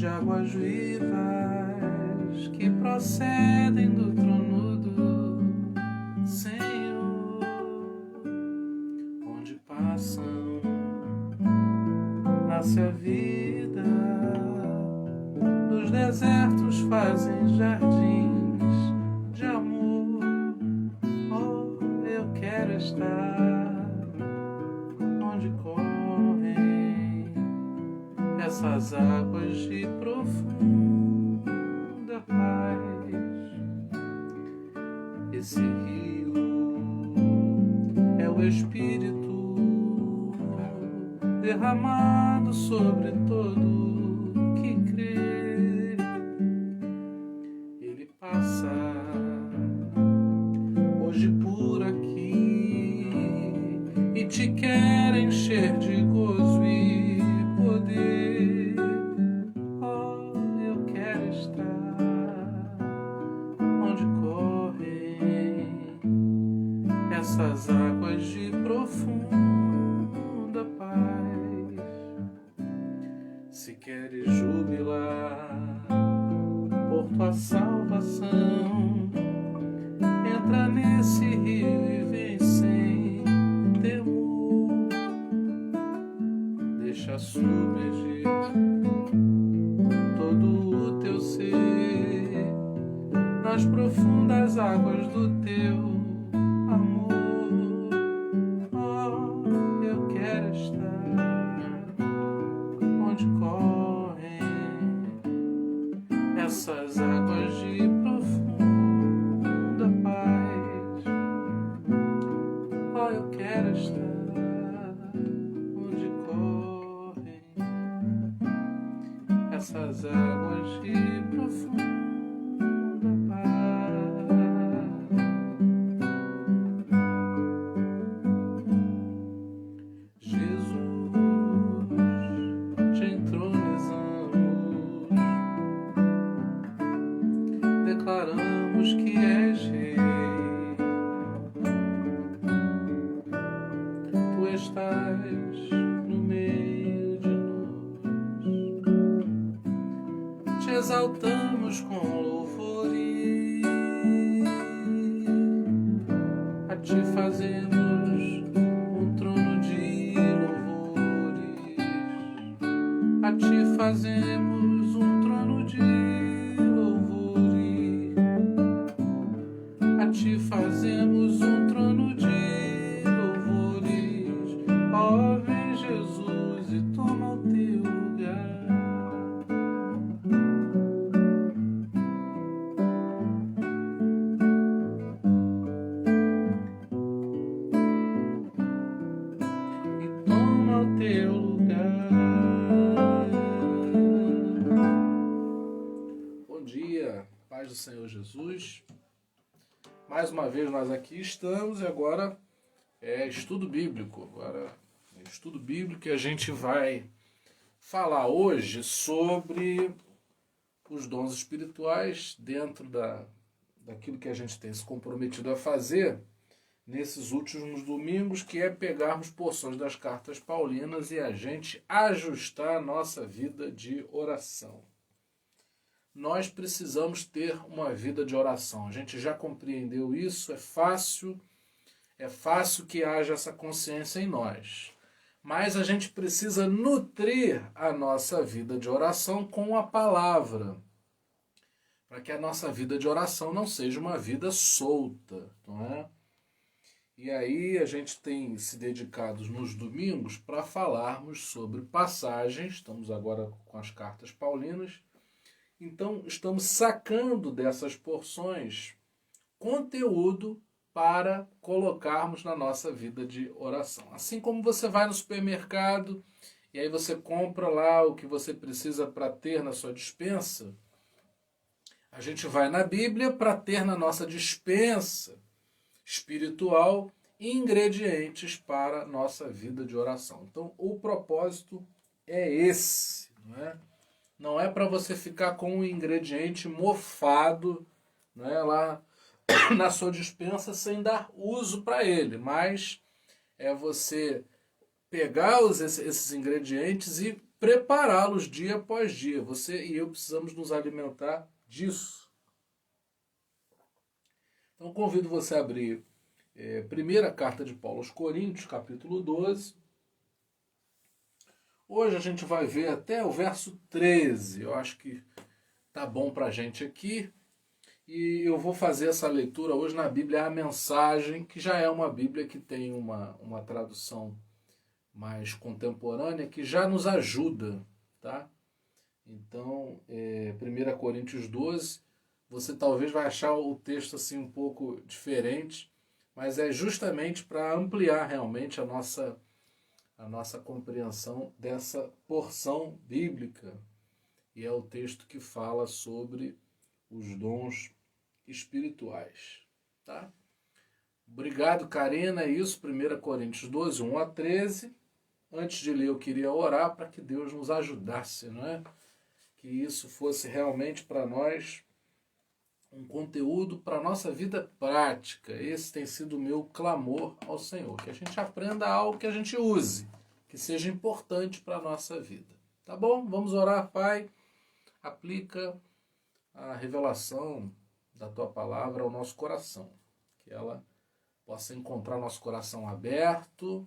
de águas vivas que procedem do trono do Senhor, onde passam, nasce a vida, dos desertos fazem jardins de amor. Oh, eu quero estar onde correm essas águas de profunda paz. Esse rio é o Espírito derramado sobre todo que crê. Ele passa hoje por aqui e te quer encher de gozo e poder. Oh, eu quero estar onde correm essas águas de profunda paz. Se queres jubilar por tua salvação, entra nesse rio e vem sem temor. Deixa submergir todo o teu ser nas profundas águas do teu amor. Oh, eu quero estar onde correm essas águas de profunda paz. Oh, eu quero estar onde correm essas águas de profunda paz. Jesus, te entronizamos, declaramos que és Rei. Tu estás no meio de nós, te exaltamos com louvor e a ti fazemos um trono de louvores. A ti fazemos um trono de louvores. A ti fazemos um trono de louvores. Ó, vem Jesus e toma o teu lugar. E toma o teu lugar. Bom dia, paz do Senhor Jesus. Mais uma vez nós aqui estamos e agora é estudo bíblico. Agora é estudo bíblico e a gente vai falar hoje sobre os dons espirituais dentro daquilo que a gente tem se comprometido a fazer nesses últimos domingos, que é pegarmos porções das cartas paulinas e a gente ajustar a nossa vida de oração. Nós precisamos ter uma vida de oração. A gente já compreendeu isso, é fácil que haja essa consciência em nós. Mas a gente precisa nutrir a nossa vida de oração com a palavra, para que a nossa vida de oração não seja uma vida solta, não é? E aí a gente tem se dedicado nos domingos para falarmos sobre passagens, estamos agora com as cartas paulinas. Então, estamos sacando dessas porções conteúdo para colocarmos na nossa vida de oração. Assim como você vai no supermercado e aí você compra lá o que você precisa para ter na sua despensa, a gente vai na Bíblia para ter na nossa despensa espiritual ingredientes para a nossa vida de oração. Então, o propósito é esse, não é? Não é para você ficar com um ingrediente mofado, né, lá na sua despensa sem dar uso para ele, mas é você pegar esses ingredientes e prepará-los dia após dia. Você e eu precisamos nos alimentar disso. Então convido você a abrir primeira carta de Paulo aos Coríntios, capítulo 12. Hoje a gente vai ver até o verso 13. Eu acho que tá bom para a gente aqui. E eu vou fazer essa leitura hoje na Bíblia, a Mensagem, que já é uma Bíblia que tem uma tradução mais contemporânea, que já nos ajuda, tá? Então, 1 Coríntios 12, você talvez vai achar o texto assim um pouco diferente, mas é justamente para ampliar realmente a nossa compreensão dessa porção bíblica. E é o texto que fala sobre os dons espirituais, tá? Obrigado, Karina. É isso, 1 Coríntios 12, 1 a 13. Antes de ler, eu queria orar para que Deus nos ajudasse, não é? Que isso fosse realmente para nós um conteúdo para a nossa vida prática. Esse tem sido o meu clamor ao Senhor, que a gente aprenda algo que a gente use, que seja importante para a nossa vida. Tá bom? Vamos orar, Pai. Aplica a revelação da Tua Palavra ao nosso coração, que ela possa encontrar nosso coração aberto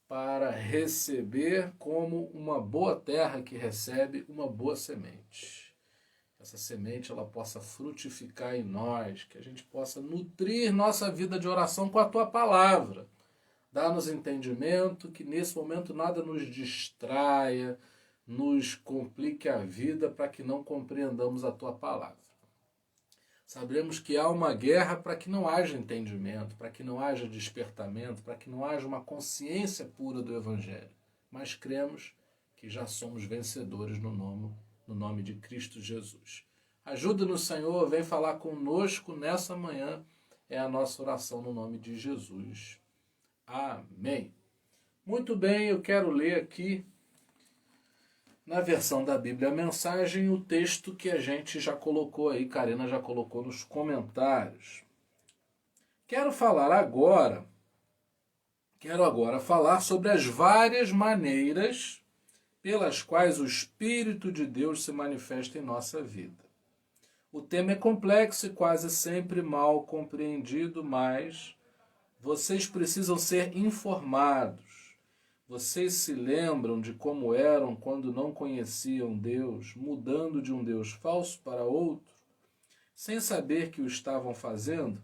para receber como uma boa terra que recebe uma boa semente. Essa semente ela possa frutificar em nós, que a gente possa nutrir nossa vida de oração com a Tua Palavra. Dá-nos entendimento, que nesse momento nada nos distraia, nos complique a vida para que não compreendamos a Tua Palavra. Sabemos que há uma guerra para que não haja entendimento, para que não haja despertamento, para que não haja uma consciência pura do Evangelho. Mas cremos que já somos vencedores no nome de Cristo Jesus. Ajuda-nos, Senhor, vem falar conosco nessa manhã. É a nossa oração no nome de Jesus. Amém. Muito bem, eu quero ler aqui, na versão da Bíblia a Mensagem, o texto que a gente já colocou aí, Karina já colocou nos comentários. Quero agora falar sobre as várias maneiras pelas quais o Espírito de Deus se manifesta em nossa vida. O tema é complexo e quase sempre mal compreendido, mas vocês precisam ser informados. Vocês se lembram de como eram quando não conheciam Deus, mudando de um Deus falso para outro, sem saber que o estavam fazendo,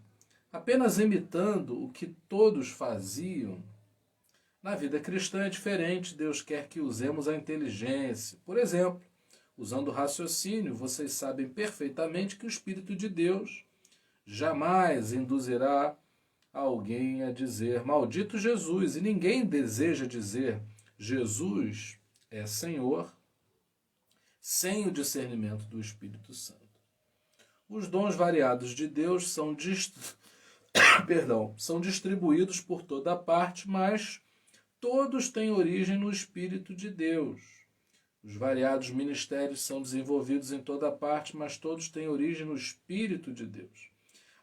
apenas imitando o que todos faziam? Na vida cristã é diferente, Deus quer que usemos a inteligência. Por exemplo, usando o raciocínio, vocês sabem perfeitamente que o Espírito de Deus jamais induzirá alguém a dizer maldito Jesus, e ninguém deseja dizer Jesus é Senhor sem o discernimento do Espírito Santo. Os dons variados de Deus são distribuídos por toda parte, mas todos têm origem no Espírito de Deus. Os variados ministérios são desenvolvidos em toda parte, mas todos têm origem no Espírito de Deus.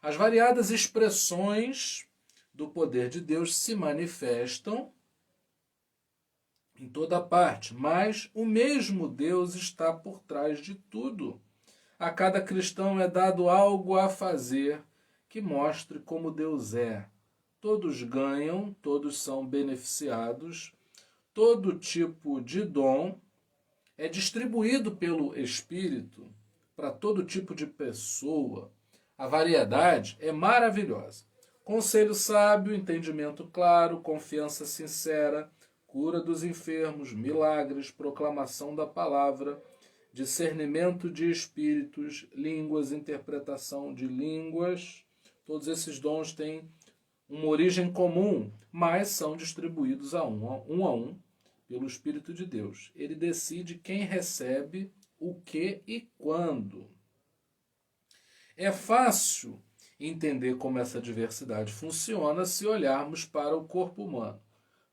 As variadas expressões do poder de Deus se manifestam em toda parte, mas o mesmo Deus está por trás de tudo. A cada cristão é dado algo a fazer que mostre como Deus é. Todos ganham, todos são beneficiados, todo tipo de dom é distribuído pelo Espírito para todo tipo de pessoa. A variedade é maravilhosa. Conselho sábio, entendimento claro, confiança sincera, cura dos enfermos, milagres, proclamação da palavra, discernimento de espíritos, línguas, interpretação de línguas. Todos esses dons têm uma origem comum, mas são distribuídos a um pelo Espírito de Deus. Ele decide quem recebe o que e quando. É fácil entender como essa diversidade funciona se olharmos para o corpo humano.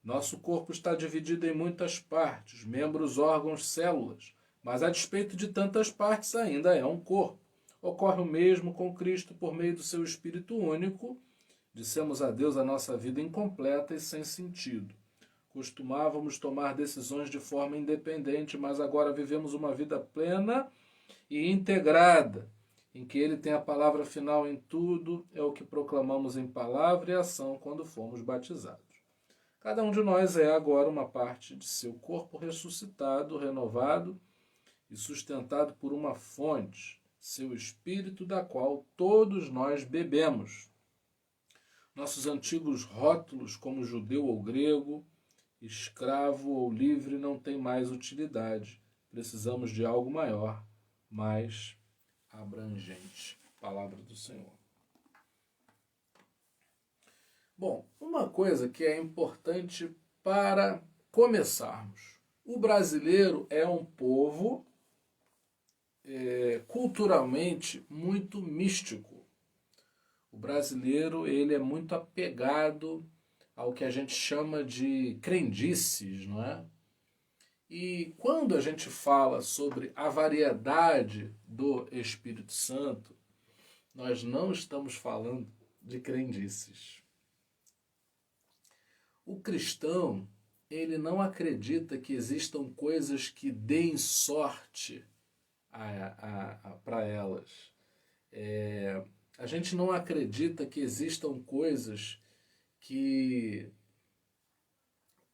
Nosso corpo está dividido em muitas partes, membros, órgãos, células, mas a despeito de tantas partes ainda é um corpo. Ocorre o mesmo com Cristo por meio do seu Espírito único. Dissemos a Deus a nossa vida incompleta e sem sentido. costumávamos tomar decisões de forma independente, mas agora vivemos uma vida plena e integrada, em que Ele tem a palavra final em tudo, é o que proclamamos em palavra e ação quando fomos batizados. Cada um de nós é agora uma parte de seu corpo ressuscitado, renovado e sustentado por uma fonte, seu espírito, da qual todos nós bebemos. Nossos antigos rótulos, como judeu ou grego, escravo ou livre, não têm mais utilidade. Precisamos de algo maior, mais abrangente. Palavra do Senhor. Bom, uma coisa que é importante para começarmos. O brasileiro é um povo culturalmente muito místico. O brasileiro ele é muito apegado ao que a gente chama de crendices, não é? E quando a gente fala sobre a variedade do Espírito Santo, nós não estamos falando de crendices. O cristão, ele não acredita que existam coisas que deem sorte para elas. A gente não acredita que existam coisas que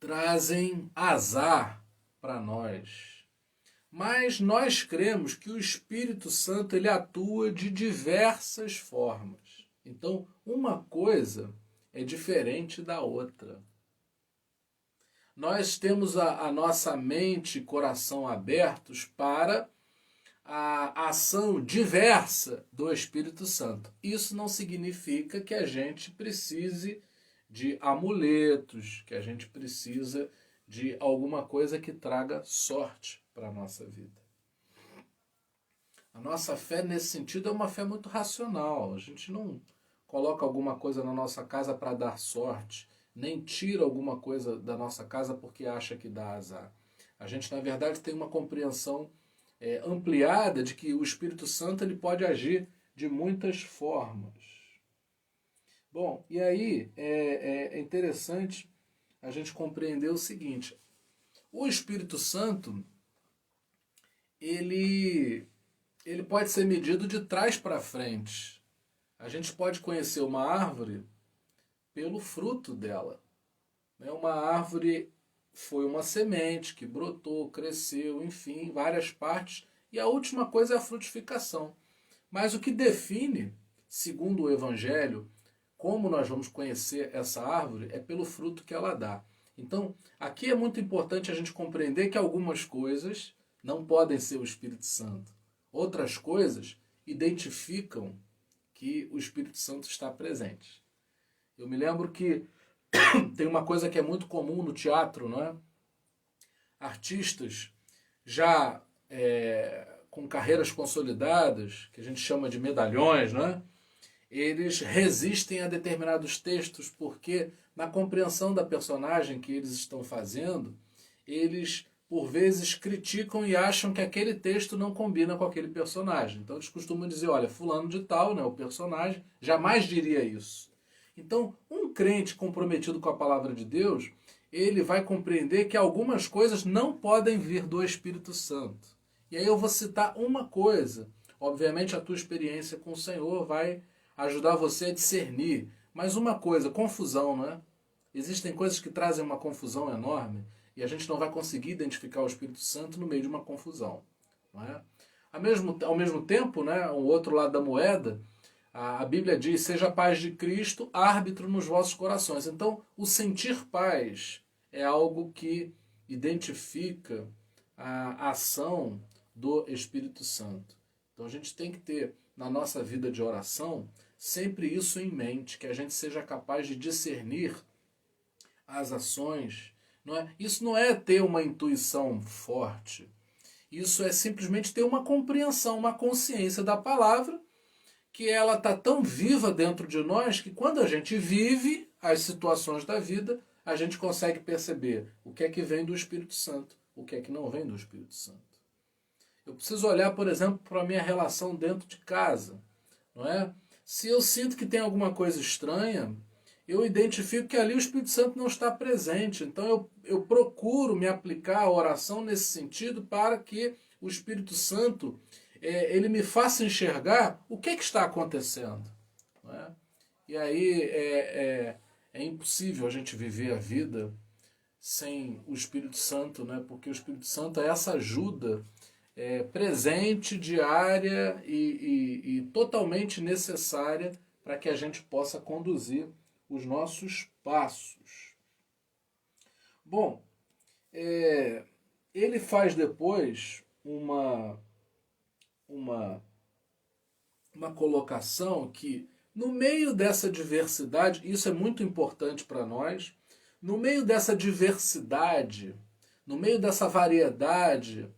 trazem azar para nós. Mas nós cremos que o Espírito Santo ele atua de diversas formas. Então, uma coisa é diferente da outra. Nós temos a nossa mente e coração abertos para a ação diversa do Espírito Santo. Isso não significa que a gente precise de amuletos, que a gente precisa de alguma coisa que traga sorte para a nossa vida. A nossa fé, nesse sentido, é uma fé muito racional. A gente não coloca alguma coisa na nossa casa para dar sorte, nem tira alguma coisa da nossa casa porque acha que dá azar. A gente, na verdade, tem uma compreensão ampliada de que o Espírito Santo ele pode agir de muitas formas. Bom, e aí é interessante a gente compreender o seguinte: o Espírito Santo ele pode ser medido de trás para frente. A gente pode conhecer uma árvore pelo fruto dela. Uma árvore foi uma semente que brotou, cresceu, enfim, várias partes. E a última coisa é a frutificação. Mas o que define, segundo o Evangelho, como nós vamos conhecer essa árvore é pelo fruto que ela dá. Então, aqui é muito importante a gente compreender que algumas coisas não podem ser o Espírito Santo. Outras coisas identificam que o Espírito Santo está presente. Eu me lembro que tem uma coisa que é muito comum no teatro, não é? Artistas já com carreiras consolidadas, que a gente chama de medalhões, não é? Eles resistem a determinados textos porque, na compreensão da personagem que eles estão fazendo, eles, por vezes, criticam e acham que aquele texto não combina com aquele personagem. Então, eles costumam dizer, olha, fulano de tal, né, o personagem, jamais diria isso. Então, um crente comprometido com a palavra de Deus, ele vai compreender que algumas coisas não podem vir do Espírito Santo. E aí eu vou citar uma coisa. Obviamente, a tua experiência com o Senhor vai ajudar você a discernir. Mas uma coisa, confusão, não é? Existem coisas que trazem uma confusão enorme e a gente não vai conseguir identificar o Espírito Santo no meio de uma confusão. Não é? Ao mesmo tempo, né, o outro lado da moeda, a Bíblia diz, seja a paz de Cristo, árbitro nos vossos corações. Então, o sentir paz é algo que identifica a ação do Espírito Santo. Então, a gente tem que ter, na nossa vida de oração, sempre isso em mente, que a gente seja capaz de discernir as ações. Não é? Isso não é ter uma intuição forte. Isso é simplesmente ter uma compreensão, uma consciência da palavra, que ela está tão viva dentro de nós que quando a gente vive as situações da vida, a gente consegue perceber o que é que vem do Espírito Santo, o que é que não vem do Espírito Santo. Eu preciso olhar, por exemplo, para a minha relação dentro de casa. Não é? Se eu sinto que tem alguma coisa estranha, eu identifico que ali o Espírito Santo não está presente. Então eu procuro me aplicar a oração nesse sentido para que o Espírito Santo ele me faça enxergar o que está acontecendo. Não é? E aí é impossível a gente viver a vida sem o Espírito Santo, né? Porque o Espírito Santo é essa ajuda presente, diária e totalmente necessária para que a gente possa conduzir os nossos passos. Bom, ele faz depois uma colocação que, no meio dessa diversidade, isso é muito importante para nós, no meio dessa diversidade, no meio dessa variedade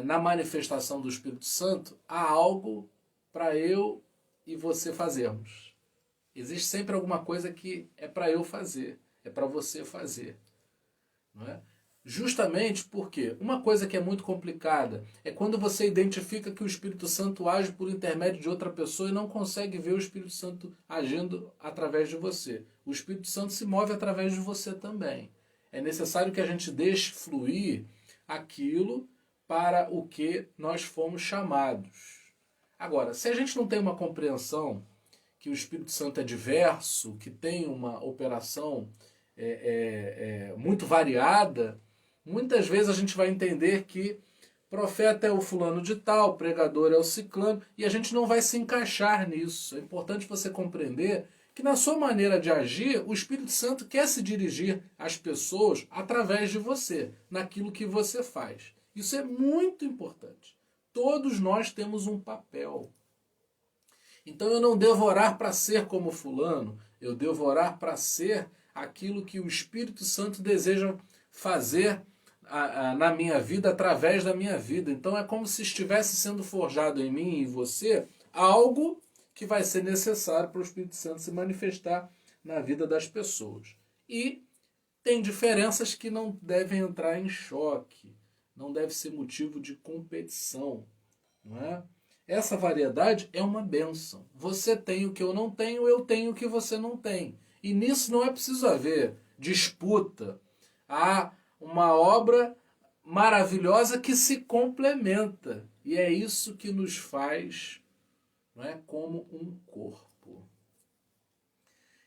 na manifestação do Espírito Santo, há algo para eu e você fazermos. Existe sempre alguma coisa que é para eu fazer, é para você fazer. Não é? Justamente porque uma coisa que é muito complicada é quando você identifica que o Espírito Santo age por intermédio de outra pessoa e não consegue ver o Espírito Santo agindo através de você. O Espírito Santo se move através de você também. É necessário que a gente deixe fluir aquilo para o que nós fomos chamados. Agora, se a gente não tem uma compreensão que o Espírito Santo é diverso, que tem uma operação muito variada, muitas vezes a gente vai entender que profeta é o fulano de tal, pregador é o ciclano, e a gente não vai se encaixar nisso. É importante você compreender que na sua maneira de agir, o Espírito Santo quer se dirigir às pessoas através de você, naquilo que você faz. Isso é muito importante. Todos nós temos um papel. Então eu não devo orar para ser como fulano, eu devo orar para ser aquilo que o Espírito Santo deseja fazer na minha vida, através da minha vida. Então é como se estivesse sendo forjado em mim e em você algo que vai ser necessário para o Espírito Santo se manifestar na vida das pessoas. E tem diferenças que não devem entrar em choque, não deve ser motivo de competição, não é? Essa variedade é uma bênção. Você tem o que eu não tenho, eu tenho o que você não tem. E nisso não é preciso haver disputa. Há uma obra maravilhosa que se complementa. E é isso que nos faz, não é, como um corpo.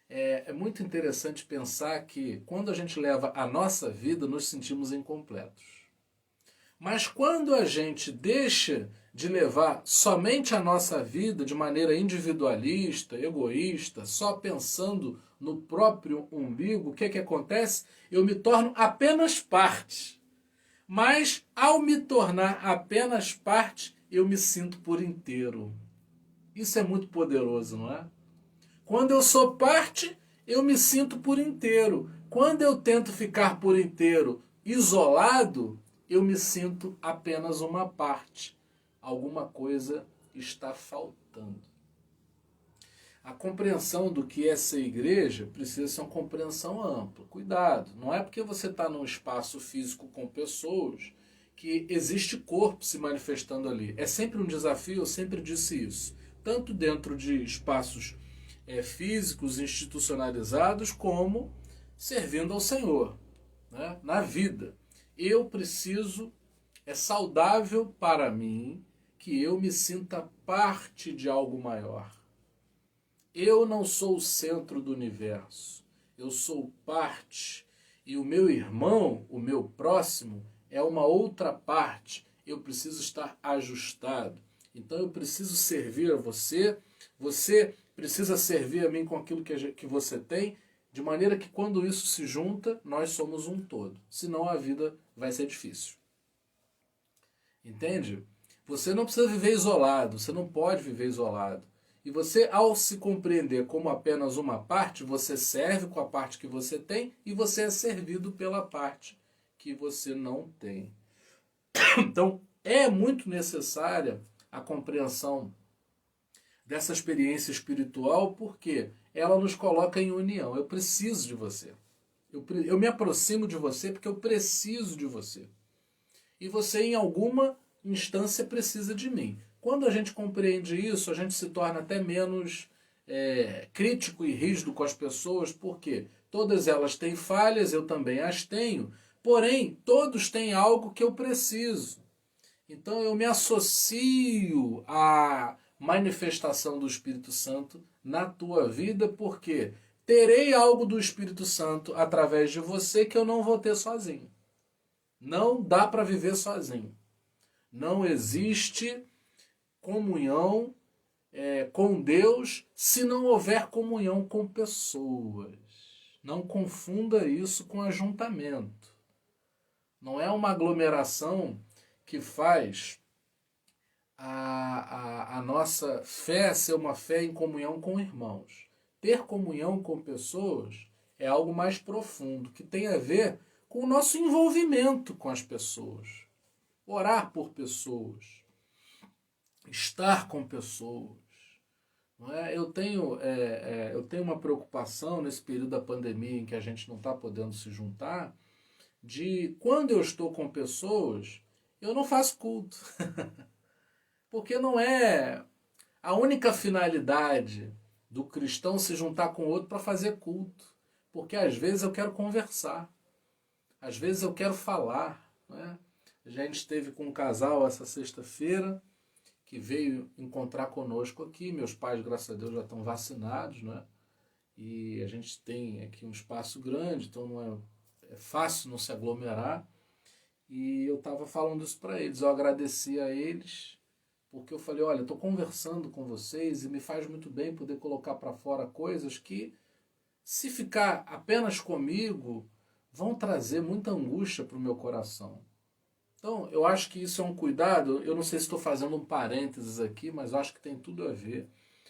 É muito interessante pensar que quando a gente leva a nossa vida, nos sentimos incompletos. Mas quando a gente deixa de levar somente a nossa vida de maneira individualista, egoísta, só pensando no próprio umbigo, o que acontece? Eu me torno apenas parte. Mas ao me tornar apenas parte, eu me sinto por inteiro. Isso é muito poderoso, não é? Quando eu sou parte, eu me sinto por inteiro. Quando eu tento ficar por inteiro isolado, eu me sinto apenas uma parte. Alguma coisa está faltando. A compreensão do que é ser igreja precisa ser uma compreensão ampla. Cuidado, não é porque você está num espaço físico com pessoas que existe corpo se manifestando ali. É sempre um desafio, eu sempre disse isso. Tanto dentro de espaços físicos, institucionalizados, como servindo ao Senhor, né? Na vida. Eu preciso, é saudável para mim que eu me sinta parte de algo maior. Eu não sou o centro do universo, eu sou parte. E o meu irmão, o meu próximo, é uma outra parte. Eu preciso estar ajustado. Então eu preciso servir a você, você precisa servir a mim com aquilo que você tem, de maneira que quando isso se junta, nós somos um todo. Senão a vida vai ser difícil. Entende? Você não precisa viver isolado, você não pode viver isolado. E você, ao se compreender como apenas uma parte, você serve com a parte que você tem e você é servido pela parte que você não tem. Então, é muito necessária a compreensão dessa experiência espiritual, porque ela nos coloca em união. Eu preciso de você. Eu me aproximo de você porque eu preciso de você. E você, em alguma instância, precisa de mim. Quando a gente compreende isso, a gente se torna até menos crítico e rígido com as pessoas, porque todas elas têm falhas, eu também as tenho, porém, todos têm algo que eu preciso. Então eu me associo à manifestação do Espírito Santo na tua vida, porque terei algo do Espírito Santo através de você que eu não vou ter sozinho. Não dá para viver sozinho. Não existe comunhão com Deus se não houver comunhão com pessoas. Não confunda isso com ajuntamento. Não é uma aglomeração que faz a nossa fé ser uma fé em comunhão com irmãos. Ter comunhão com pessoas é algo mais profundo, que tem a ver com o nosso envolvimento com as pessoas. Orar por pessoas. Estar com pessoas. Não é? Eu tenho uma preocupação nesse período da pandemia em que a gente não está podendo se juntar, de quando eu estou com pessoas, eu não faço culto. Porque não é a única finalidade do cristão se juntar com o outro para fazer culto. Porque às vezes eu quero conversar. Às vezes eu quero falar. Não é? A gente esteve com um casal essa sexta-feira que veio encontrar conosco aqui. Meus pais, graças a Deus, já estão vacinados, né? E a gente tem aqui um espaço grande, então não é fácil não se aglomerar. E eu estava falando isso para eles, eu agradeci a eles, porque eu falei, olha, estou conversando com vocês e me faz muito bem poder colocar para fora coisas que, se ficar apenas comigo, vão trazer muita angústia para o meu coração. Então, eu acho que isso é um cuidado, eu não sei se estou fazendo um parênteses aqui, mas eu acho que tem tudo a ver.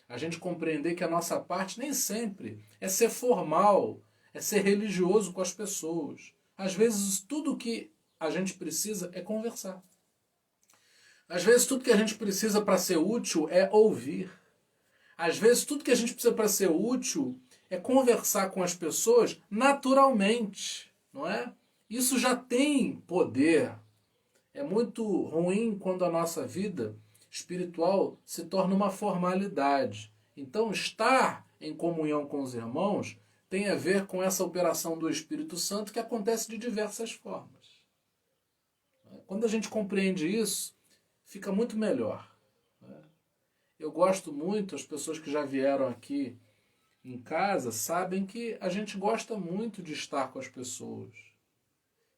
A gente compreender que a nossa parte nem sempre é ser formal, é ser religioso com as pessoas. Às vezes, tudo que a gente precisa é conversar. Às vezes, tudo que a gente precisa para ser útil é ouvir. Às vezes, tudo que a gente precisa para ser útil é conversar com as pessoas naturalmente, não é? Isso já tem poder. É muito ruim quando a nossa vida espiritual se torna uma formalidade. Então, estar em comunhão com os irmãos tem a ver com essa operação do Espírito Santo que acontece de diversas formas. Quando a gente compreende isso, fica muito melhor. Eu gosto muito, as pessoas que já vieram aqui em casa sabem que a gente gosta muito de estar com as pessoas.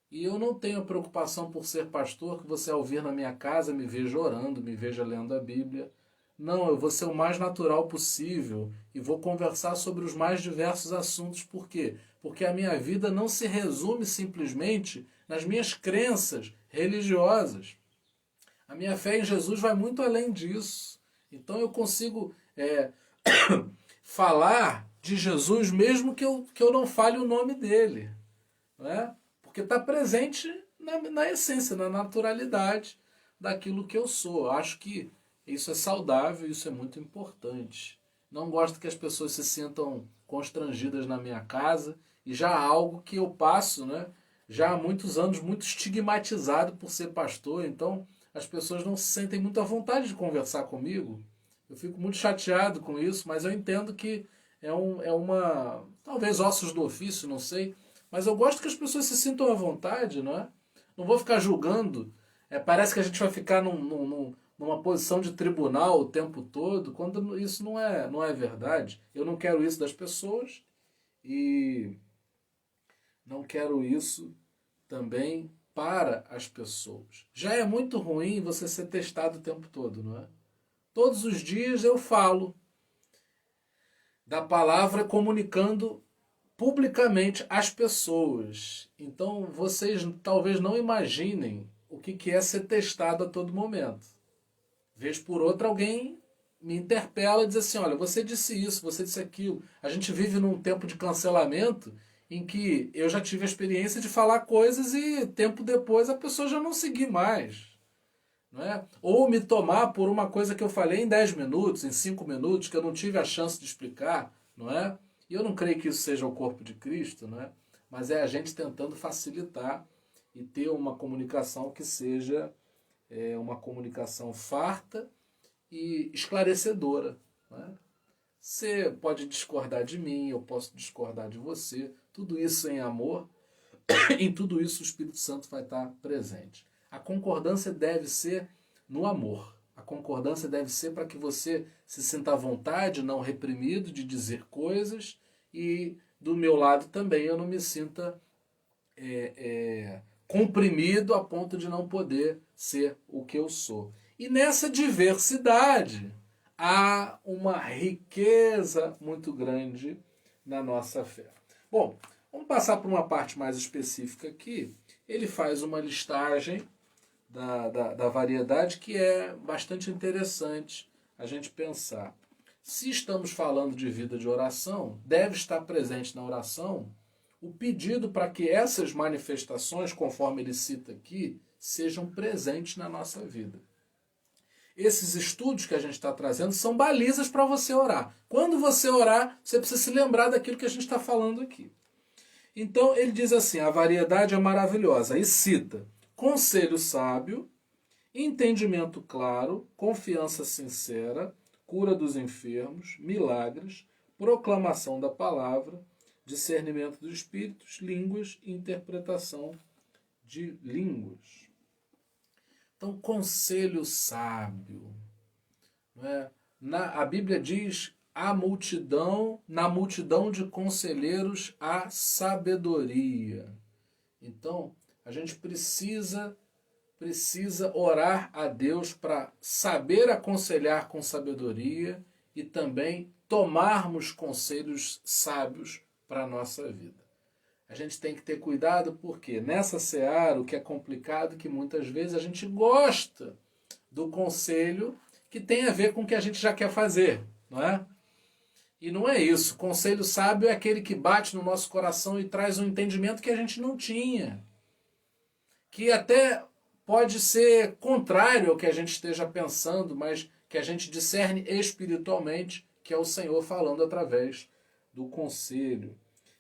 E eu não tenho preocupação por ser pastor, que você ao vir na minha casa me veja orando, me veja lendo a Bíblia. Não, eu vou ser o mais natural possível e vou conversar sobre os mais diversos assuntos. Por quê? Porque a minha vida não se resume simplesmente nas minhas crenças religiosas. A minha fé em Jesus vai muito além disso. Então eu consigo falar de Jesus mesmo que eu não fale o nome dele. Não é? Porque está presente na essência, na naturalidade daquilo que eu sou. Eu acho que isso é saudável, isso é muito importante. Não gosto que as pessoas se sintam constrangidas na minha casa, e já há algo que eu passo, né? Já há muitos anos, muito estigmatizado por ser pastor, então as pessoas não se sentem muito à vontade de conversar comigo. Eu fico muito chateado com isso, mas eu entendo que é uma... talvez ossos do ofício, não sei. Mas eu gosto que as pessoas se sintam à vontade, não é? Não vou ficar julgando. Parece que a gente vai ficar numa posição de tribunal o tempo todo, quando isso não é verdade. Eu não quero isso das pessoas e não quero isso também para as pessoas. Já é muito ruim você ser testado o tempo todo, não é? Todos os dias eu falo da palavra comunicando publicamente às pessoas. Então vocês talvez não imaginem o que é ser testado a todo momento. Vez por outra alguém me interpela e diz assim, olha, você disse isso, você disse aquilo. A gente vive num tempo de cancelamento em que eu já tive a experiência de falar coisas e tempo depois a pessoa já não seguir mais. Não é? Ou me tomar por uma coisa que eu falei em 10 minutos, em 5 minutos, que eu não tive a chance de explicar, não é? E eu não creio que isso seja o corpo de Cristo, não é? Mas é a gente tentando facilitar e ter uma comunicação que seja uma comunicação farta e esclarecedora. Não é? Você pode discordar de mim, eu posso discordar de você, tudo isso em amor, em tudo isso o Espírito Santo vai estar presente. A concordância deve ser no amor. A concordância deve ser para que você se sinta à vontade, não reprimido, de dizer coisas, e do meu lado também eu não me sinta comprimido a ponto de não poder ser o que eu sou. E nessa diversidade há uma riqueza muito grande na nossa fé. Bom, vamos passar para uma parte mais específica aqui. Ele faz uma listagem da variedade que é bastante interessante a gente pensar. Se estamos falando de vida de oração, deve estar presente na oração o pedido para que essas manifestações, conforme ele cita aqui, sejam presentes na nossa vida. Esses estudos que a gente está trazendo são balizas para você orar. Quando você orar, você precisa se lembrar daquilo que a gente está falando aqui. Então ele diz assim, a variedade é maravilhosa, e cita conselho sábio, entendimento claro, confiança sincera, cura dos enfermos, milagres, proclamação da palavra, discernimento dos espíritos, línguas e interpretação de línguas. Então, conselho sábio. Não é? A Bíblia diz, na multidão de conselheiros há sabedoria. Então, a gente precisa orar a Deus para saber aconselhar com sabedoria e também tomarmos conselhos sábios para a nossa vida. A gente tem que ter cuidado porque nessa seara o que é complicado é que muitas vezes a gente gosta do conselho que tem a ver com o que a gente já quer fazer, não é? E não é isso. Conselho sábio é aquele que bate no nosso coração e traz um entendimento que a gente não tinha. Que até pode ser contrário ao que a gente esteja pensando, mas que a gente discerne espiritualmente, que é o Senhor falando através do conselho.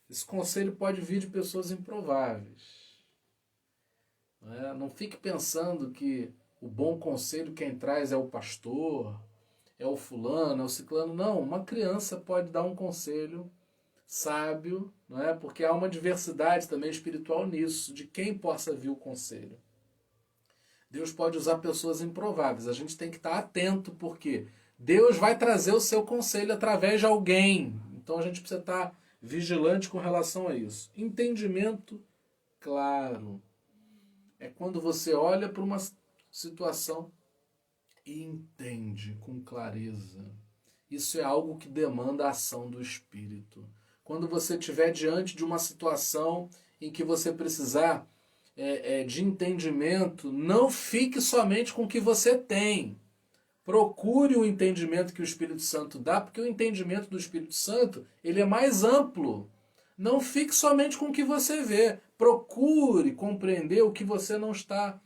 Esse conselho pode vir de pessoas improváveis. Não fique pensando que o bom conselho quem traz é o pastor, é o fulano, é o ciclano. Não, uma criança pode dar um conselho sábio, não é? Porque há uma diversidade também espiritual nisso, de quem possa vir o conselho. Deus pode usar pessoas improváveis. A gente tem que estar atento, porque Deus vai trazer o seu conselho através de alguém. Então a gente precisa estar vigilante com relação a isso. Entendimento claro. É quando você olha para uma situação e entende com clareza. Isso é algo que demanda a ação do Espírito. Quando você estiver diante de uma situação em que você precisar de entendimento, não fique somente com o que você tem. Procure o entendimento que o Espírito Santo dá, porque o entendimento do Espírito Santo ele é mais amplo. Não fique somente com o que você vê. Procure compreender o que você não está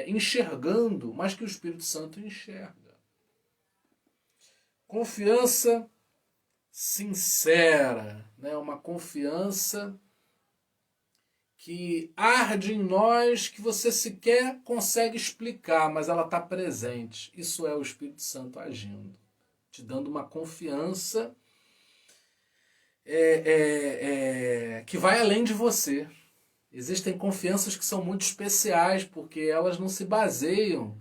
enxergando, mas que o Espírito Santo enxerga. Confiança sincera, né? Uma confiança que arde em nós, que você sequer consegue explicar, mas ela está presente. Isso é o Espírito Santo agindo, te dando uma confiança que vai além de você. Existem confianças que são muito especiais, porque elas não se baseiam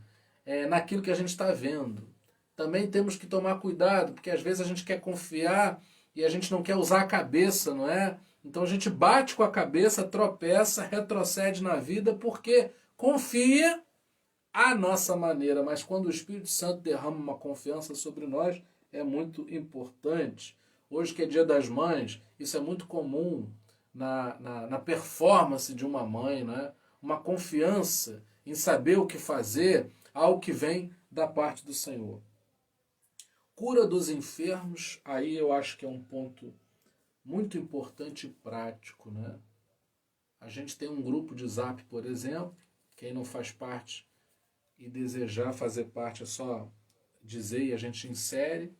naquilo que a gente está vendo. Também temos que tomar cuidado, porque às vezes a gente quer confiar e a gente não quer usar a cabeça, não é? Então a gente bate com a cabeça, tropeça, retrocede na vida, porque confia à nossa maneira. Mas quando o Espírito Santo derrama uma confiança sobre nós, é muito importante. Hoje que é Dia das Mães, isso é muito comum na performance de uma mãe, né? Uma confiança em saber o que fazer, algo que vem da parte do Senhor. Cura dos enfermos, aí eu acho que é um ponto muito importante e prático, né? A gente tem um grupo de Zap, por exemplo, quem não faz parte e desejar fazer parte é só dizer e a gente insere,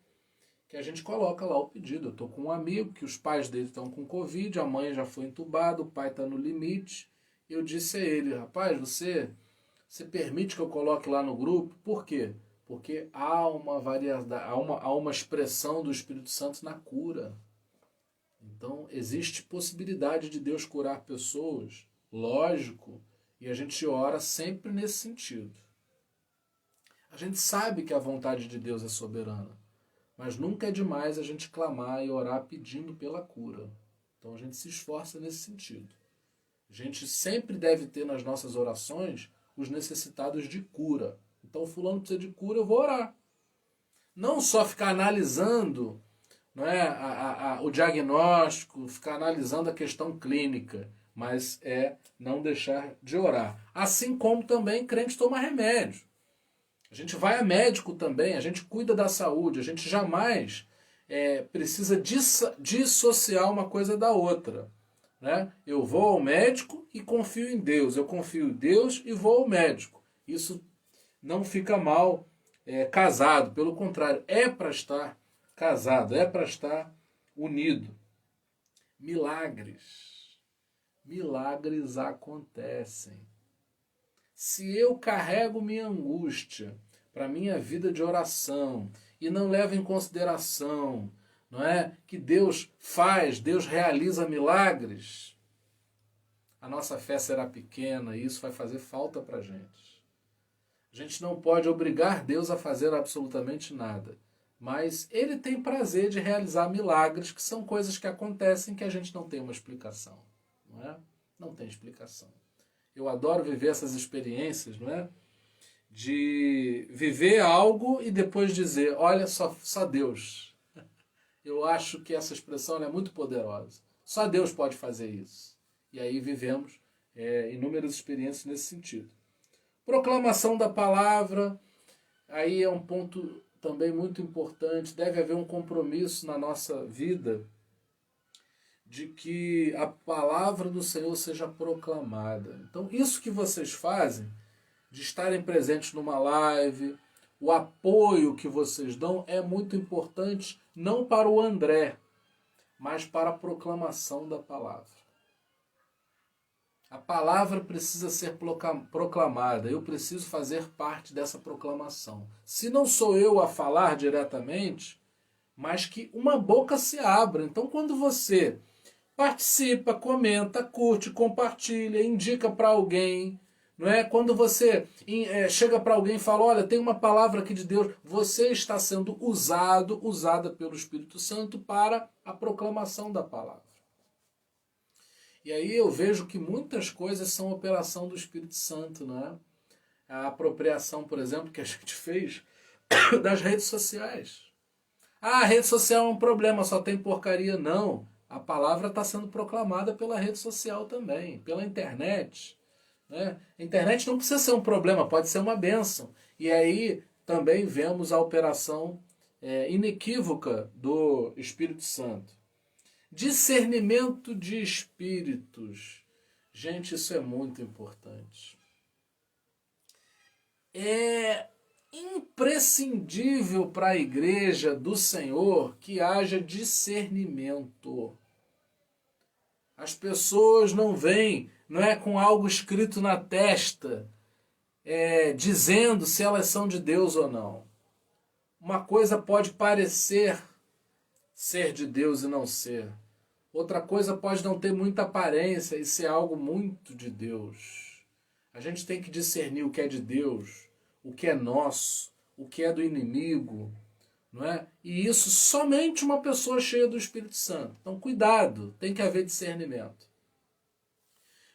que a gente coloca lá o pedido. Eu estou com um amigo que os pais dele estão com Covid, a mãe já foi entubada, o pai está no limite. Eu disse a ele, rapaz, você permite que eu coloque lá no grupo? Por quê? Porque há uma variedade, há uma expressão do Espírito Santo na cura. Então, existe possibilidade de Deus curar pessoas, lógico, e a gente ora sempre nesse sentido. A gente sabe que a vontade de Deus é soberana, mas nunca é demais a gente clamar e orar pedindo pela cura. Então, a gente se esforça nesse sentido. A gente sempre deve ter nas nossas orações os necessitados de cura. Então, fulano precisa de cura, eu vou orar. Não só ficar analisando, não é, o diagnóstico, ficar analisando a questão clínica, mas é não deixar de orar. Assim como também crente toma remédio. A gente vai a médico também, a gente cuida da saúde, a gente jamais precisa dissociar uma coisa da outra. Né? Eu vou ao médico e confio em Deus, eu confio em Deus e vou ao médico. Isso não fica mal casado, pelo contrário, é para estar casado, é para estar unido. Milagres. Milagres acontecem. Se eu carrego minha angústia para minha vida de oração e não levo em consideração, não é, que Deus faz, Deus realiza milagres, a nossa fé será pequena e isso vai fazer falta para a gente. A gente não pode obrigar Deus a fazer absolutamente nada, mas Ele tem prazer de realizar milagres, que são coisas que acontecem que a gente não tem uma explicação, não é? Não tem explicação. Eu adoro viver essas experiências, não é? De viver algo e depois dizer, olha, só Deus. Eu acho que essa expressão é muito poderosa. Só Deus pode fazer isso. E aí vivemos inúmeras experiências nesse sentido. Proclamação da palavra, aí é um ponto também muito importante. Deve haver um compromisso na nossa vida de que a palavra do Senhor seja proclamada. Então, isso que vocês fazem, de estarem presentes numa live, o apoio que vocês dão é muito importante, não para o André, mas para a proclamação da palavra. A palavra precisa ser proclamada, eu preciso fazer parte dessa proclamação. Se não sou eu a falar diretamente, mas que uma boca se abra. Então, quando você participa, comenta, curte, compartilha, indica para alguém, não é? Quando você chega para alguém e fala, olha, tem uma palavra aqui de Deus, você está sendo usada pelo Espírito Santo para a proclamação da palavra. E aí eu vejo que muitas coisas são operação do Espírito Santo, não é? A apropriação, por exemplo, que a gente fez das redes sociais. Ah, a rede social é um problema, só tem porcaria. Não. A palavra está sendo proclamada pela rede social também, pela internet. Né? A internet não precisa ser um problema, pode ser uma bênção. E aí também vemos a operação inequívoca do Espírito Santo. Discernimento de espíritos. Gente, isso é muito importante. É imprescindível para a igreja do Senhor que haja discernimento. As pessoas não vêm, não é com algo escrito na testa, dizendo se elas são de Deus ou não. Uma coisa pode parecer ser de Deus e não ser. Outra coisa pode não ter muita aparência e ser algo muito de Deus. A gente tem que discernir o que é de Deus, o que é nosso, o que é do inimigo, não é? E isso somente uma pessoa cheia do Espírito Santo. Então, cuidado, tem que haver discernimento.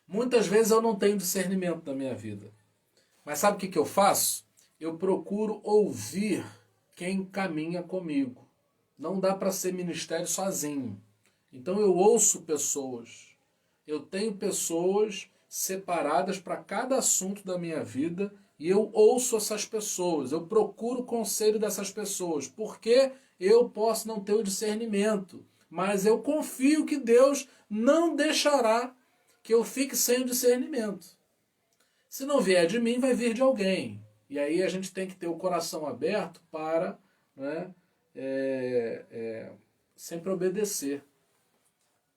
Muitas vezes eu não tenho discernimento na minha vida. Mas sabe o que eu faço? Eu procuro ouvir quem caminha comigo. Não dá para ser ministério sozinho. Então eu ouço pessoas. Eu tenho pessoas separadas para cada assunto da minha vida e eu ouço essas pessoas. Eu procuro o conselho dessas pessoas. Porque eu posso não ter o discernimento. Mas eu confio que Deus não deixará que eu fique sem o discernimento. Se não vier de mim, vai vir de alguém. E aí a gente tem que ter o coração aberto para, né, sempre obedecer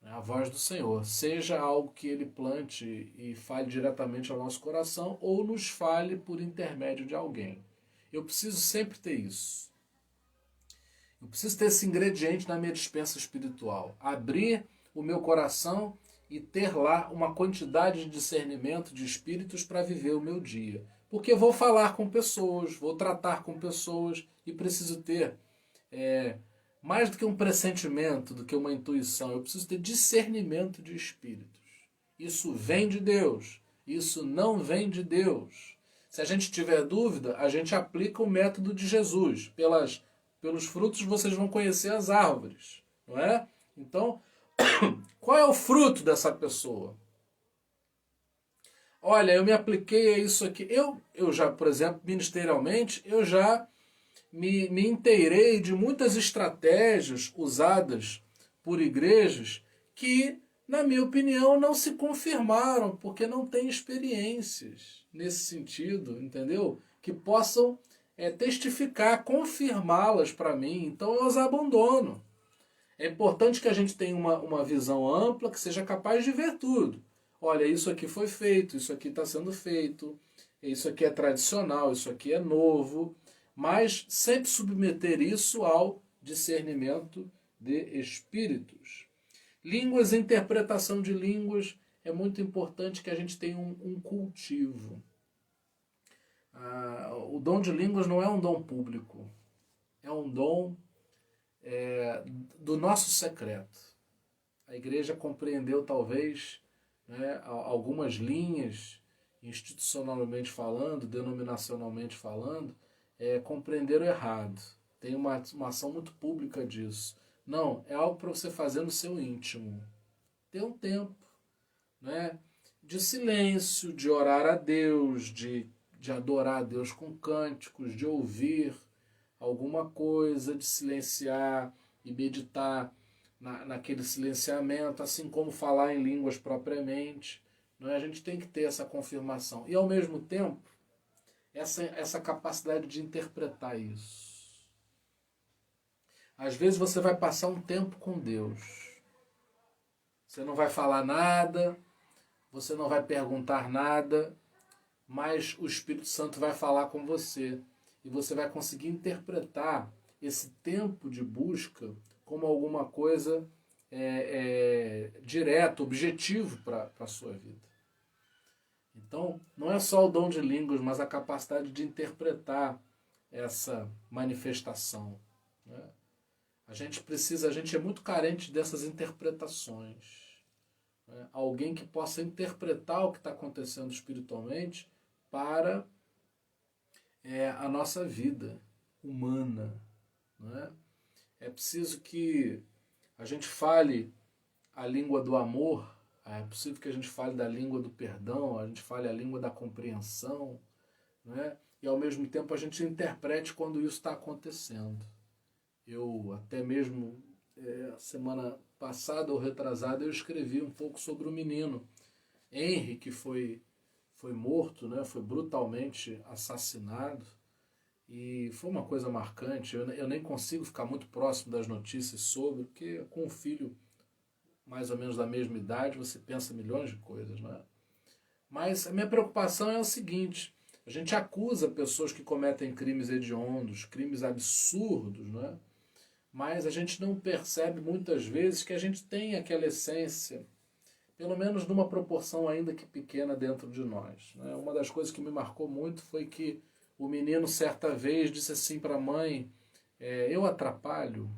a voz do Senhor. Seja algo que Ele plante e fale diretamente ao nosso coração ou nos fale por intermédio de alguém. Eu preciso sempre ter isso. Eu preciso ter esse ingrediente na minha despensa espiritual. Abrir o meu coração e ter lá uma quantidade de discernimento de espíritos para viver o meu dia. Porque eu vou falar com pessoas, vou tratar com pessoas e preciso ter mais do que um pressentimento, do que uma intuição. Eu preciso ter discernimento de espíritos. Isso vem de Deus. Isso não vem de Deus. Se a gente tiver dúvida, a gente aplica o método de Jesus. Pelos frutos vocês vão conhecer as árvores, não é? Então, qual é o fruto dessa pessoa? Olha, eu me apliquei a isso aqui. Eu já, por exemplo, ministerialmente, eu já me inteirei de muitas estratégias usadas por igrejas que, na minha opinião, não se confirmaram, porque não têm experiências nesse sentido, entendeu? Que possam testificar, confirmá-las para mim. Então eu as abandono. É importante que a gente tenha uma visão ampla, que seja capaz de ver tudo. Olha, isso aqui foi feito, isso aqui está sendo feito, isso aqui é tradicional, isso aqui é novo, mas sempre submeter isso ao discernimento de espíritos. Línguas, interpretação de línguas, é muito importante que a gente tenha um cultivo. O dom de línguas não é um dom público, é um dom do nosso secreto. A igreja compreendeu talvez algumas linhas, institucionalmente falando, denominacionalmente falando, compreenderam errado. Tem uma ação muito pública disso. Não, é algo para você fazer no seu íntimo. Ter um tempo de silêncio, de orar a Deus, de adorar a Deus com cânticos, de ouvir alguma coisa, de silenciar e meditar naquele silenciamento, assim como falar em línguas propriamente. A gente tem que ter essa confirmação. E, ao mesmo tempo, essa capacidade de interpretar isso. Às vezes você vai passar um tempo com Deus. Você não vai falar nada, você não vai perguntar nada, mas o Espírito Santo vai falar com você. E você vai conseguir interpretar esse tempo de busca como alguma coisa direto, objetivo para a sua vida. Então, não é só o dom de línguas, mas a capacidade de interpretar essa manifestação. A gente é muito carente dessas interpretações. Alguém que possa interpretar o que está acontecendo espiritualmente para a nossa vida humana. É preciso que a gente fale a língua do amor, é possível que a gente fale da língua do perdão, a gente fale a língua da compreensão, e ao mesmo tempo a gente interprete quando isso está acontecendo. Eu até mesmo, semana passada ou retrasada, eu escrevi um pouco sobre o menino Henry, que foi morto, foi brutalmente assassinado. E foi uma coisa marcante. Eu nem consigo ficar muito próximo das notícias sobre, porque com um filho mais ou menos da mesma idade, você pensa milhões de coisas. Mas a minha preocupação é o seguinte: a gente acusa pessoas que cometem crimes hediondos, crimes absurdos, mas a gente não percebe muitas vezes que a gente tem aquela essência, pelo menos numa proporção ainda que pequena dentro de nós. Uma das coisas que me marcou muito foi que o menino certa vez disse assim para a mãe, eu atrapalho,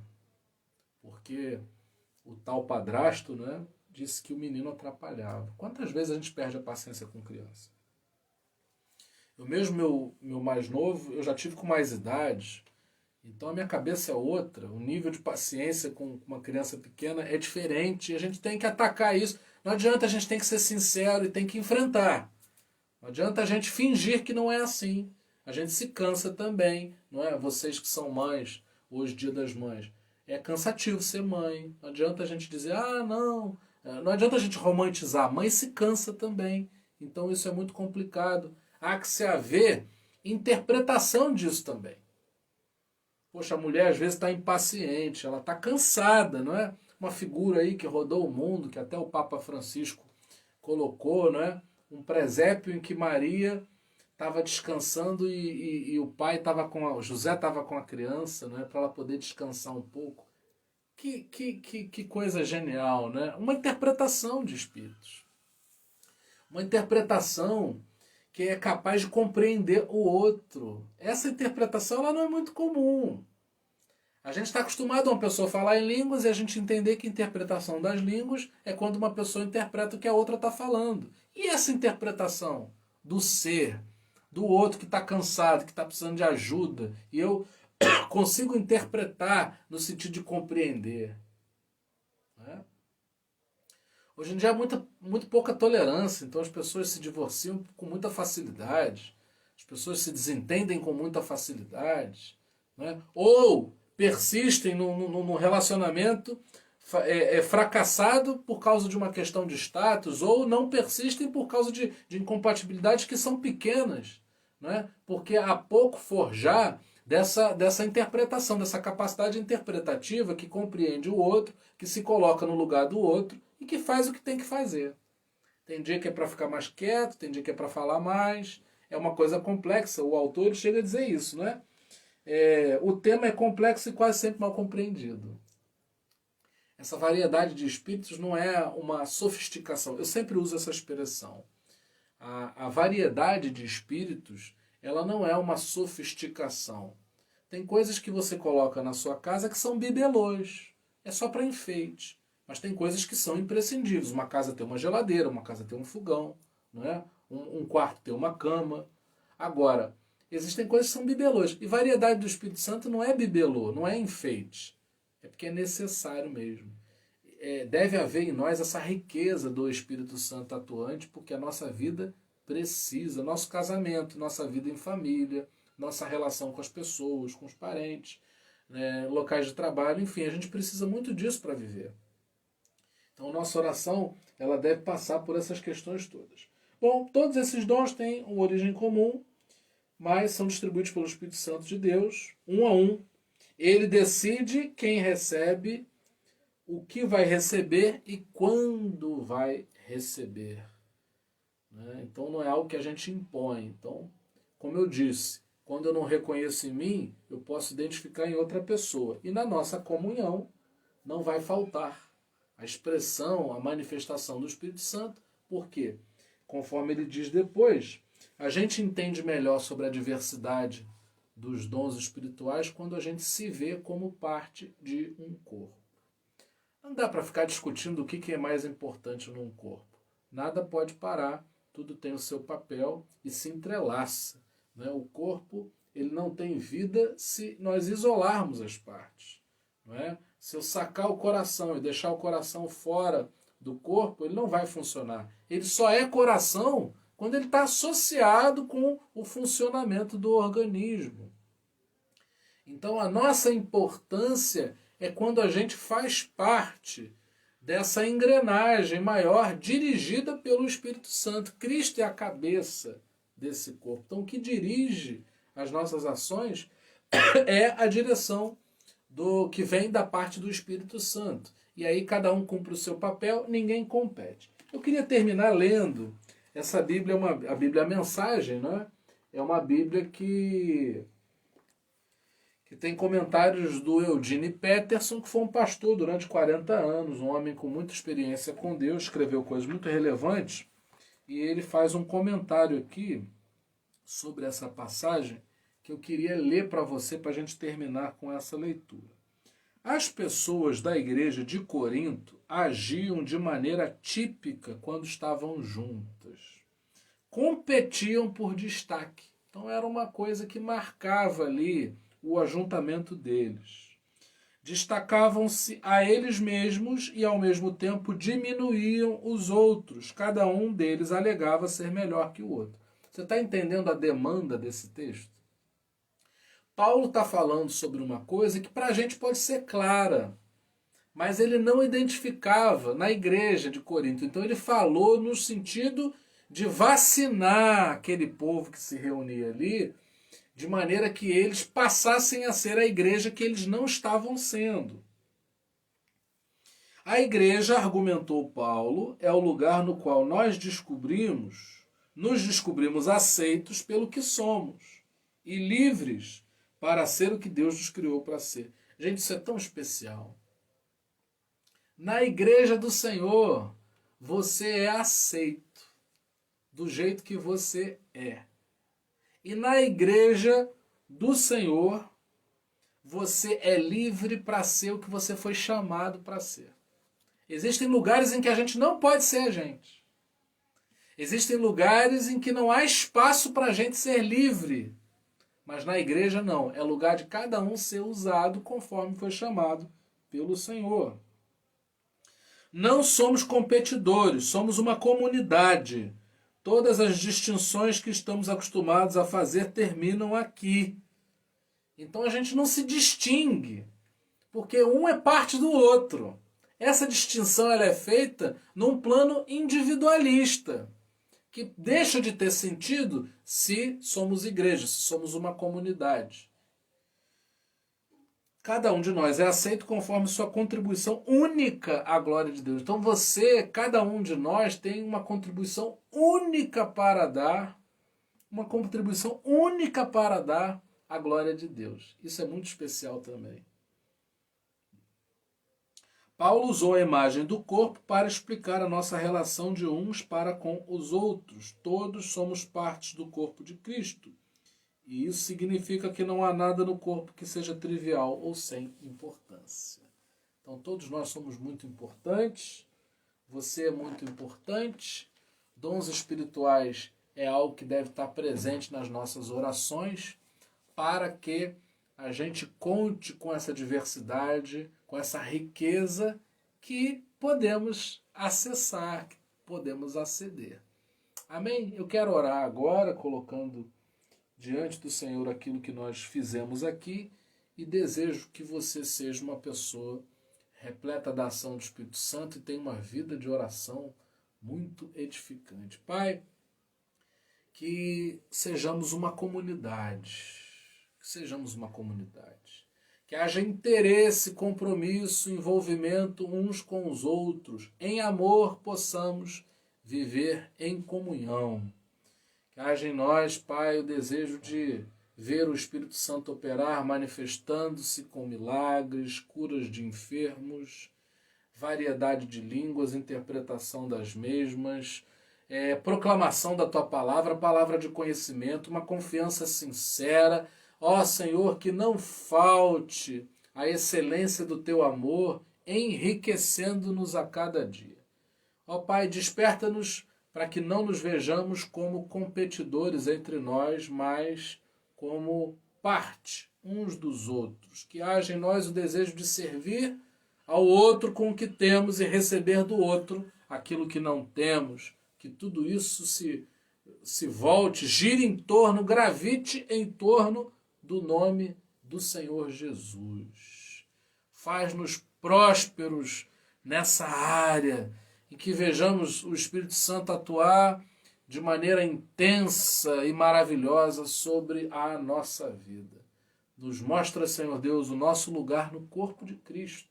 porque o tal padrasto disse que o menino atrapalhava. Quantas vezes a gente perde a paciência com criança? Eu mesmo, meu mais novo, eu já tive com mais idade, então a minha cabeça é outra, o nível de paciência com uma criança pequena é diferente, e a gente tem que atacar isso. Não adianta, a gente tem que ser sincero e tem que enfrentar. Não adianta a gente fingir que não é assim. A gente se cansa também, não é? Vocês que são mães, hoje Dia das Mães, é cansativo ser mãe. Não adianta a gente dizer, não. Não adianta a gente romantizar. A mãe se cansa também. Então isso é muito complicado. Há que se haver interpretação disso também. Poxa, a mulher às vezes está impaciente, ela está cansada, não é? Uma figura aí que rodou o mundo, que até o Papa Francisco colocou, não é? Um presépio em que Maria estava descansando e o pai estava o José estava com a criança, né, para ela poder descansar um pouco. Que coisa genial, né? Uma interpretação de espíritos. Uma interpretação que é capaz de compreender o outro. Essa interpretação ela não é muito comum. A gente está acostumado a uma pessoa falar em línguas e a gente entender que a interpretação das línguas é quando uma pessoa interpreta o que a outra está falando. E essa interpretação do ser, do outro que está cansado, que está precisando de ajuda, e eu consigo interpretar no sentido de compreender. Né? Hoje em dia há muito pouca tolerância, então as pessoas se divorciam com muita facilidade, as pessoas se desentendem com muita facilidade, né? Ou persistem num relacionamento fracassado por causa de uma questão de status, ou não persistem por causa de incompatibilidades que são pequenas, né? Porque há pouco forjar dessa interpretação, dessa capacidade interpretativa que compreende o outro, que se coloca no lugar do outro e que faz o que tem que fazer. Tem dia que é para ficar mais quieto, tem dia que é para falar mais. É uma coisa complexa. O autor ele chega a dizer isso, né? O tema é complexo e quase sempre mal compreendido. Essa variedade de espíritos não é uma sofisticação. Eu sempre uso essa expressão. A variedade de espíritos, ela não é uma sofisticação. Tem coisas que você coloca na sua casa que são bibelôs. É só para enfeite. Mas tem coisas que são imprescindíveis. Uma casa tem uma geladeira, uma casa tem um fogão, não é? Um quarto tem uma cama. Agora, existem coisas que são bibelôs. E variedade do Espírito Santo não é bibelô, não é enfeite. É porque é necessário mesmo. Deve haver em nós essa riqueza do Espírito Santo atuante, porque a nossa vida precisa, nosso casamento, nossa vida em família, nossa relação com as pessoas, com os parentes, né, locais de trabalho, enfim, a gente precisa muito disso para viver. Então, nossa oração ela deve passar por essas questões todas. Bom, todos esses dons têm uma origem comum, mas são distribuídos pelo Espírito Santo de Deus, um a um. Ele decide quem recebe, o que vai receber e quando vai receber. Né? Então, não é algo que a gente impõe. Então, como eu disse, quando eu não reconheço em mim, eu posso identificar em outra pessoa. E na nossa comunhão não vai faltar a expressão, a manifestação do Espírito Santo. Por quê? Conforme ele diz depois, a gente entende melhor sobre a diversidade dos dons espirituais quando a gente se vê como parte de um corpo. Não dá para ficar discutindo o que é mais importante num corpo. Nada pode parar, tudo tem o seu papel e se entrelaça. Né? O corpo ele não tem vida se nós isolarmos as partes. Não é? Se eu sacar o coração e deixar o coração fora do corpo, ele não vai funcionar. Ele só é coração quando ele está associado com o funcionamento do organismo. Então a nossa importância é quando a gente faz parte dessa engrenagem maior dirigida pelo Espírito Santo. Cristo é a cabeça desse corpo. Então o que dirige as nossas ações é a direção do que vem da parte do Espírito Santo. E aí cada um cumpre o seu papel, ninguém compete. Eu queria terminar lendo essa Bíblia, a Bíblia é a Mensagem, né? É uma Bíblia que tem comentários do Eugene Peterson, que foi um pastor durante 40 anos, um homem com muita experiência com Deus, escreveu coisas muito relevantes, e ele faz um comentário aqui sobre essa passagem que eu queria ler para você para a gente terminar com essa leitura. As pessoas da igreja de Corinto agiam de maneira típica quando estavam juntas. Competiam por destaque. Então era uma coisa que marcava ali o ajuntamento deles. Destacavam-se a eles mesmos e ao mesmo tempo diminuíam os outros. Cada um deles alegava ser melhor que o outro. Você está entendendo a demanda desse texto? Paulo está falando sobre uma coisa que para a gente pode ser clara, mas ele não identificava na igreja de Corinto. Então ele falou no sentido de vacinar aquele povo que se reunia ali, de maneira que eles passassem a ser a igreja que eles não estavam sendo. A igreja, argumentou Paulo, é o lugar no qual nós descobrimos nos descobrimos aceitos pelo que somos e livres para ser o que Deus nos criou para ser. Gente, isso é tão especial. Na igreja do Senhor, você é aceito do jeito que você é. E na igreja do Senhor, você é livre para ser o que você foi chamado para ser. Existem lugares em que a gente não pode ser a gente. Existem lugares em que não há espaço para a gente ser livre. Mas na igreja não. É lugar de cada um ser usado conforme foi chamado pelo Senhor. Não somos competidores, somos uma comunidade. Todas as distinções que estamos acostumados a fazer terminam aqui. Então a gente não se distingue, porque um é parte do outro. Essa distinção ela é feita num plano individualista, que deixa de ter sentido se somos igreja, se somos uma comunidade. Cada um de nós é aceito conforme sua contribuição única à glória de Deus. Então cada um de nós tem uma contribuição única para dar, à glória de Deus. Isso é muito especial também. Paulo usou a imagem do corpo para explicar a nossa relação de uns para com os outros. Todos somos partes do corpo de Cristo. E isso significa que não há nada no corpo que seja trivial ou sem importância. Então todos nós somos muito importantes. Você é muito importante. Dons espirituais é algo que deve estar presente nas nossas orações para que a gente conte com essa diversidade, com essa riqueza que podemos acessar, que podemos aceder. Amém? Eu quero orar agora, colocando diante do Senhor aquilo que nós fizemos aqui e desejo que você seja uma pessoa repleta da ação do Espírito Santo e tenha uma vida de oração muito edificante. Pai, que sejamos uma comunidade. Que haja interesse, compromisso, envolvimento uns com os outros. Em amor possamos viver em comunhão. Que haja em nós, Pai, o desejo de ver o Espírito Santo operar, manifestando-se com milagres, curas de enfermos, variedade de línguas, interpretação das mesmas, proclamação da Tua palavra, palavra de conhecimento, uma confiança sincera. Ó Senhor, que não falte a excelência do Teu amor, enriquecendo-nos a cada dia. Ó Pai, desperta-nos para que não nos vejamos como competidores entre nós, mas como parte uns dos outros. Que haja em nós o desejo de servir ao outro com o que temos e receber do outro aquilo que não temos. Que tudo isso se volte, gire em torno, gravite em torno do nome do Senhor Jesus. Faz-nos prósperos nessa área, em que vejamos o Espírito Santo atuar de maneira intensa e maravilhosa sobre a nossa vida. Nos mostra, Senhor Deus, o nosso lugar no corpo de Cristo.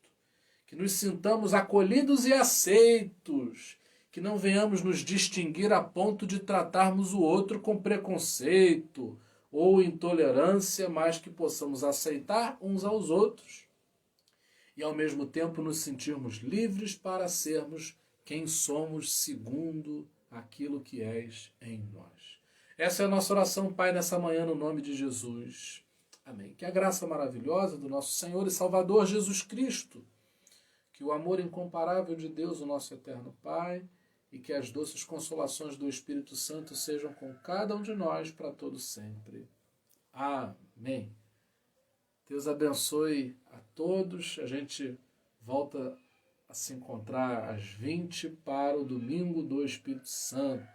Que nos sintamos acolhidos e aceitos. Que não venhamos nos distinguir a ponto de tratarmos o outro com preconceito ou intolerância, mas que possamos aceitar uns aos outros e ao mesmo tempo nos sentirmos livres para sermos quem somos segundo aquilo que és em nós. Essa é a nossa oração, Pai, nessa manhã, no nome de Jesus. Amém. Que a graça maravilhosa do nosso Senhor e Salvador Jesus Cristo, que o amor incomparável de Deus, o nosso eterno Pai, e que as doces consolações do Espírito Santo sejam com cada um de nós para todo sempre. Amém. Deus abençoe a todos. A gente volta a se encontrar às 20 para o Domingo do Espírito Santo.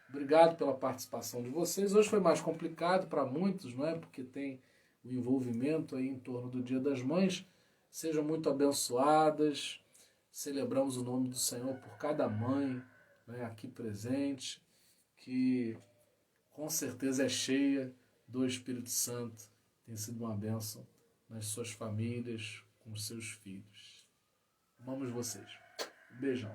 Obrigado pela participação de vocês. Hoje foi mais complicado para muitos, não é? Porque tem o envolvimento aí em torno do Dia das Mães. Sejam muito abençoadas. Celebramos o nome do Senhor por cada mãe, né, aqui presente, que com certeza é cheia do Espírito Santo. Tem sido uma bênção nas suas famílias, com os seus filhos. Amamos vocês. Um beijão.